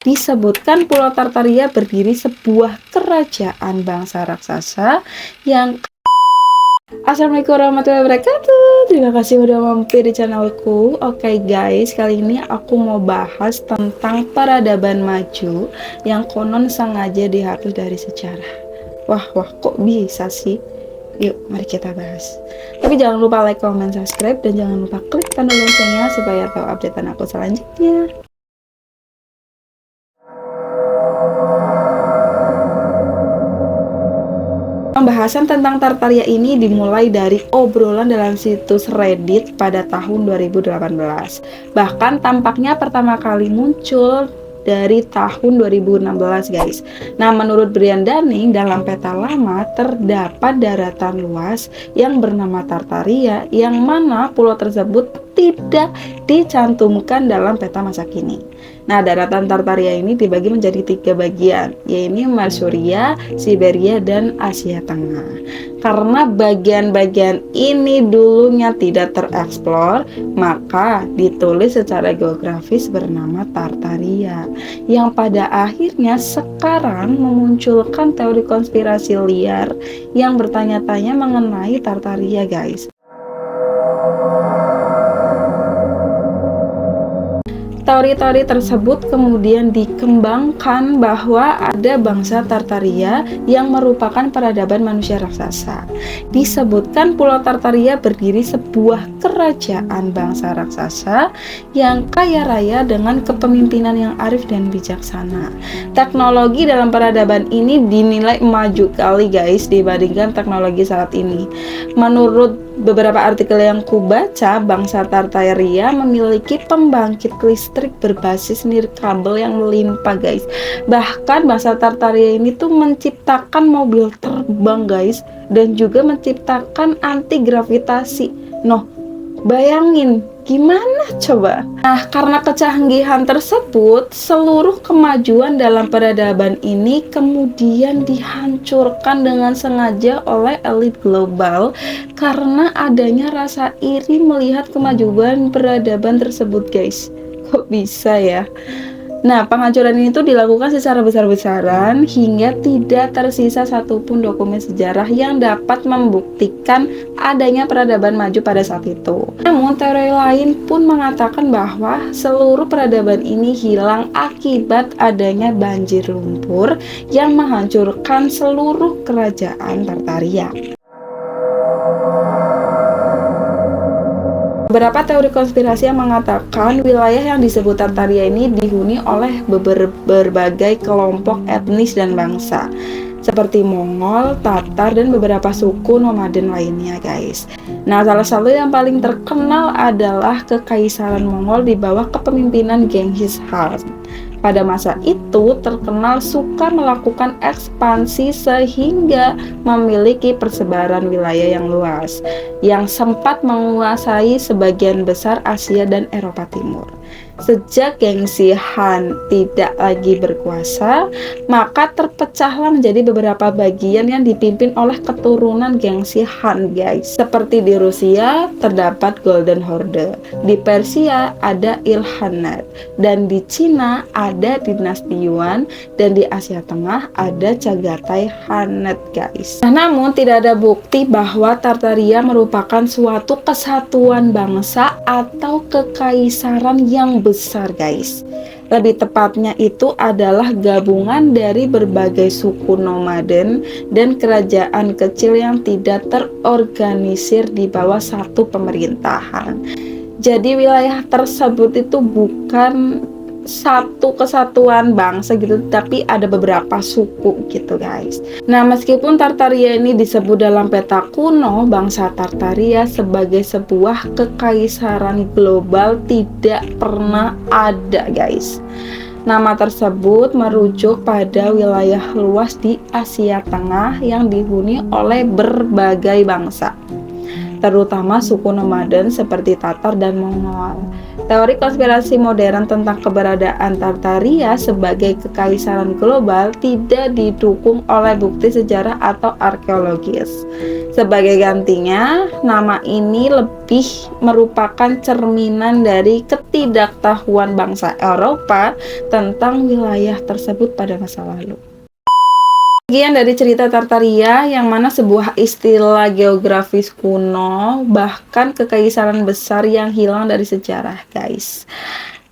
Disebutkan Pulau Tartaria berdiri sebuah kerajaan bangsa raksasa yang Assalamualaikum warahmatullahi wabarakatuh. Terima kasih udah mampir di channelku. Oke guys, kali ini aku mau bahas tentang peradaban maju yang konon sengaja dihapus dari sejarah. Wah, kok bisa sih? Yuk, mari kita bahas. Tapi jangan lupa like, comment, subscribe, dan jangan lupa klik tanda loncengnya supaya tahu updatean aku selanjutnya. Pembahasan tentang Tartaria ini dimulai dari obrolan dalam situs Reddit pada tahun 2018. Bahkan tampaknya pertama kali muncul dari tahun 2016 guys. Nah, menurut Brian Dunning, dalam peta lama terdapat daratan luas yang bernama Tartaria, yang mana pulau tersebut tidak dicantumkan dalam peta masa kini. Nah, daratan Tartaria ini dibagi menjadi 3 bagian, yaitu Manchuria, Siberia, dan Asia Tengah. Karena bagian-bagian ini dulunya tidak tereksplor, maka ditulis secara geografis bernama Tartaria, yang pada akhirnya sekarang memunculkan teori konspirasi liar yang bertanya-tanya mengenai Tartaria guys. Teori-teori tersebut kemudian dikembangkan bahwa ada bangsa Tartaria yang merupakan peradaban manusia raksasa. Disebutkan Pulau Tartaria berdiri sebuah kerajaan bangsa raksasa yang kaya raya dengan kepemimpinan yang arif dan bijaksana. Teknologi dalam peradaban ini dinilai maju kali guys dibandingkan teknologi saat ini. Menurut beberapa artikel yang kubaca, bangsa Tartaria memiliki pembangkit listrik berbasis nirkabel yang melimpah guys. Bahkan bangsa Tartaria ini tuh menciptakan mobil terbang guys, dan juga menciptakan anti gravitasi. Noh, bayangin gimana coba? Nah, karena kecanggihan tersebut, seluruh kemajuan dalam peradaban ini kemudian dihancurkan dengan sengaja oleh elit global karena adanya rasa iri melihat kemajuan peradaban tersebut guys. Kok bisa ya? Nah, penghancuran ini tuh dilakukan secara besar-besaran hingga tidak tersisa satupun dokumen sejarah yang dapat membuktikan adanya peradaban maju pada saat itu. Namun, teori lain pun mengatakan bahwa seluruh peradaban ini hilang akibat adanya banjir lumpur yang menghancurkan seluruh kerajaan Tartaria. Beberapa teori konspirasi yang mengatakan wilayah yang disebut Tartaria ini dihuni oleh berbagai kelompok etnis dan bangsa seperti Mongol, Tatar, dan beberapa suku nomaden lainnya guys. Nah, salah satu yang paling terkenal adalah Kekaisaran Mongol di bawah kepemimpinan Genghis Khan. Pada masa itu terkenal suka melakukan ekspansi sehingga memiliki persebaran wilayah yang luas, yang sempat menguasai sebagian besar Asia dan Eropa Timur. Sejak Genghis Khan tidak lagi berkuasa, maka terpecahlah menjadi beberapa bagian yang dipimpin oleh keturunan Genghis Khan guys. Seperti di Rusia terdapat Golden Horde, di Persia ada Ilkhanate, dan di Cina ada dinasti Yuan, dan di Asia Tengah ada Chagatai Khanate guys. Nah, namun tidak ada bukti bahwa Tartaria merupakan suatu kesatuan bangsa atau kekaisaran yang besar guys. Lebih tepatnya itu adalah gabungan dari berbagai suku nomaden dan kerajaan kecil yang tidak terorganisir di bawah satu pemerintahan. Jadi wilayah tersebut itu bukan satu kesatuan bangsa gitu, tapi ada beberapa suku gitu guys. Nah, meskipun Tartaria ini disebut dalam peta kuno bangsa Tartaria sebagai sebuah kekaisaran global, tidak pernah ada guys. Nama tersebut merujuk pada wilayah luas di Asia Tengah yang dihuni oleh berbagai bangsa. terutama suku nomaden seperti Tatar dan Mongol. Teori konspirasi modern tentang keberadaan Tartaria sebagai kekaisaran global tidak didukung oleh bukti sejarah atau arkeologis. Sebagai gantinya, nama ini lebih merupakan cerminan dari ketidaktahuan bangsa Eropa tentang wilayah tersebut pada masa lalu. Bagian dari cerita Tartaria yang mana sebuah istilah geografis kuno, bahkan kekaisaran besar yang hilang dari sejarah, guys.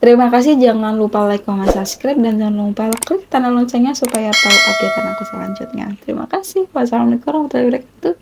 Terima kasih, jangan lupa like, comment, subscribe, dan jangan lupa klik tanda loncengnya supaya tahu updatean aku selanjutnya. Terima kasih. Wassalamualaikum warahmatullahi wabarakatuh.